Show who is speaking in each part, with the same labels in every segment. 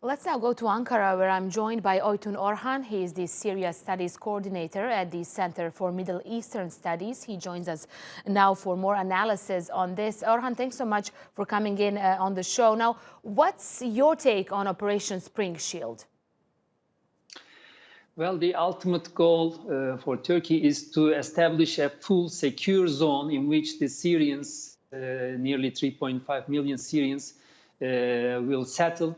Speaker 1: Let's now go to Ankara, where I'm joined by Oytun Orhan. He is the Syria Studies Coordinator at the Center for Middle Eastern Studies. He joins us now for more analysis on this. Orhan, thanks so much for coming in on the show. Now, what's your take on Operation Spring Shield?
Speaker 2: Well, the ultimate goal for Turkey is to establish a full secure zone in which the Syrians, nearly 3.5 million Syrians, will settle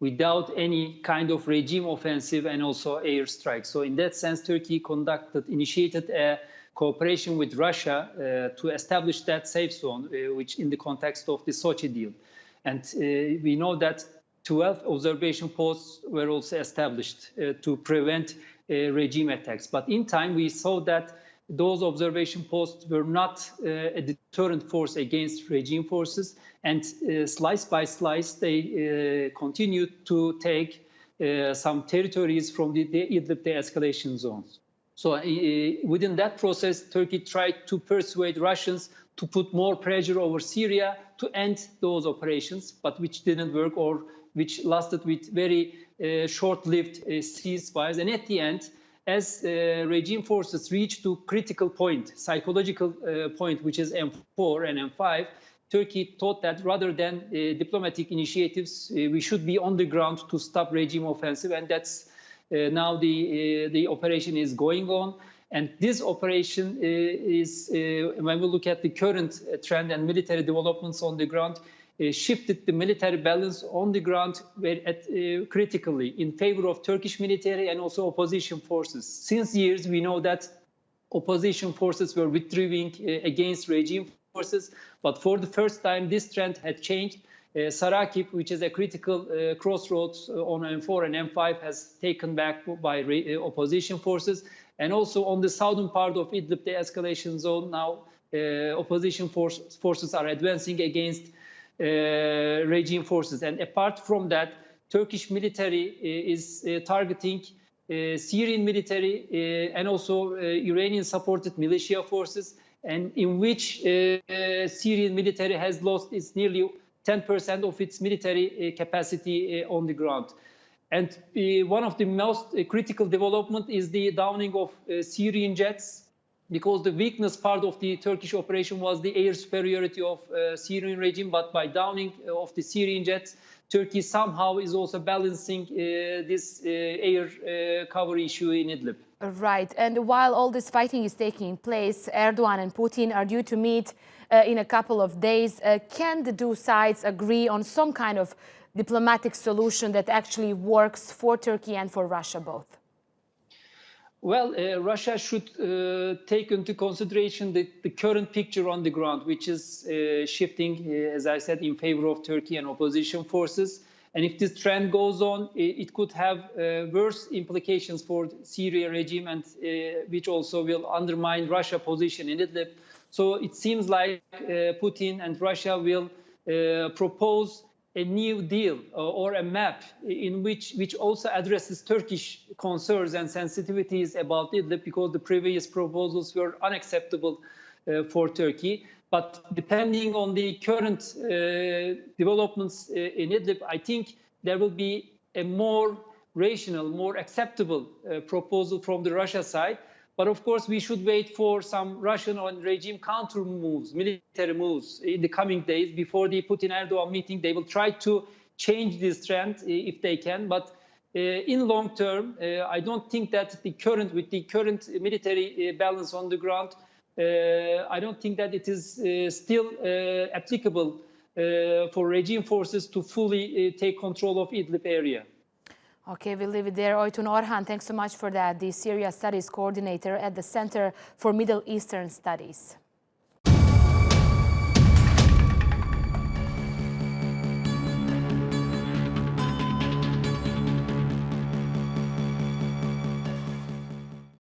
Speaker 2: without any kind of regime offensive and also airstrike. So in that sense, Turkey initiated a cooperation with Russia to establish that safe zone, which in the context of the Sochi deal. And we know that 12 observation posts were also established to prevent regime attacks. But in time, we saw that those observation posts were not a deterrent force against regime forces. And slice by slice, they continued to take some territories from the Idlib de-escalation zones. So within that process, Turkey tried to persuade Russians to put more pressure over Syria to end those operations, but which didn't work, or which lasted with very short-lived ceasefires. And at the end, as regime forces reached to critical point, psychological point, which is M4 and M5, Turkey thought that rather than diplomatic initiatives, we should be on the ground to stop regime offensive. And that's now the operation is going on. And this operation is, when we look at the current trend and military developments on the ground, shifted the military balance on the ground critically in favor of Turkish military and also opposition forces. Since years, we know that opposition forces were withdrawing against regime forces, but for the first time, this trend had changed. Sarakip, which is a critical crossroads on M4 and M5, has taken back by opposition forces. And also on the southern part of Idlib de-escalation zone, now opposition forces are advancing against regime forces. And apart from that, Turkish military is targeting Syrian military and also Iranian-supported militia forces, and in which Syrian military has lost its nearly 10% of its military capacity on the ground. And one of the most critical development is the downing of Syrian jets, because the weakness part of the Turkish operation was the air superiority of Syrian regime. But by downing of the Syrian jets, Turkey somehow is also balancing this air cover issue in Idlib.
Speaker 1: Right. And while all this fighting is taking place, Erdogan and Putin are due to meet in a couple of days. Can the two sides agree on some kind of diplomatic solution that actually works for Turkey and for Russia both?
Speaker 2: Well, Russia should take into consideration the current picture on the ground, which is shifting, as I said, in favor of Turkey and opposition forces. And if this trend goes on, it could have worse implications for the Syria regime, and which also will undermine Russia's position in Idlib. So it seems like Putin and Russia will propose a new deal or a map in which also addresses Turkish concerns and sensitivities about Idlib, because the previous proposals were unacceptable for Turkey. But depending on the current developments in Idlib, I think there will be a more rational, more acceptable proposal from the Russia side. But of course, we should wait for some Russian and regime counter moves, military moves in the coming days. Before the Putin-Erdogan meeting, they will try to change this trend if they can. But in long term, I don't think that with the current military balance on the ground, I don't think that it is still applicable for regime forces to fully take control of Idlib area.
Speaker 1: Okay, we'll leave it there. Oytun Orhan, thanks so much for that. The Syria Studies Coordinator at the Center for Middle Eastern Studies.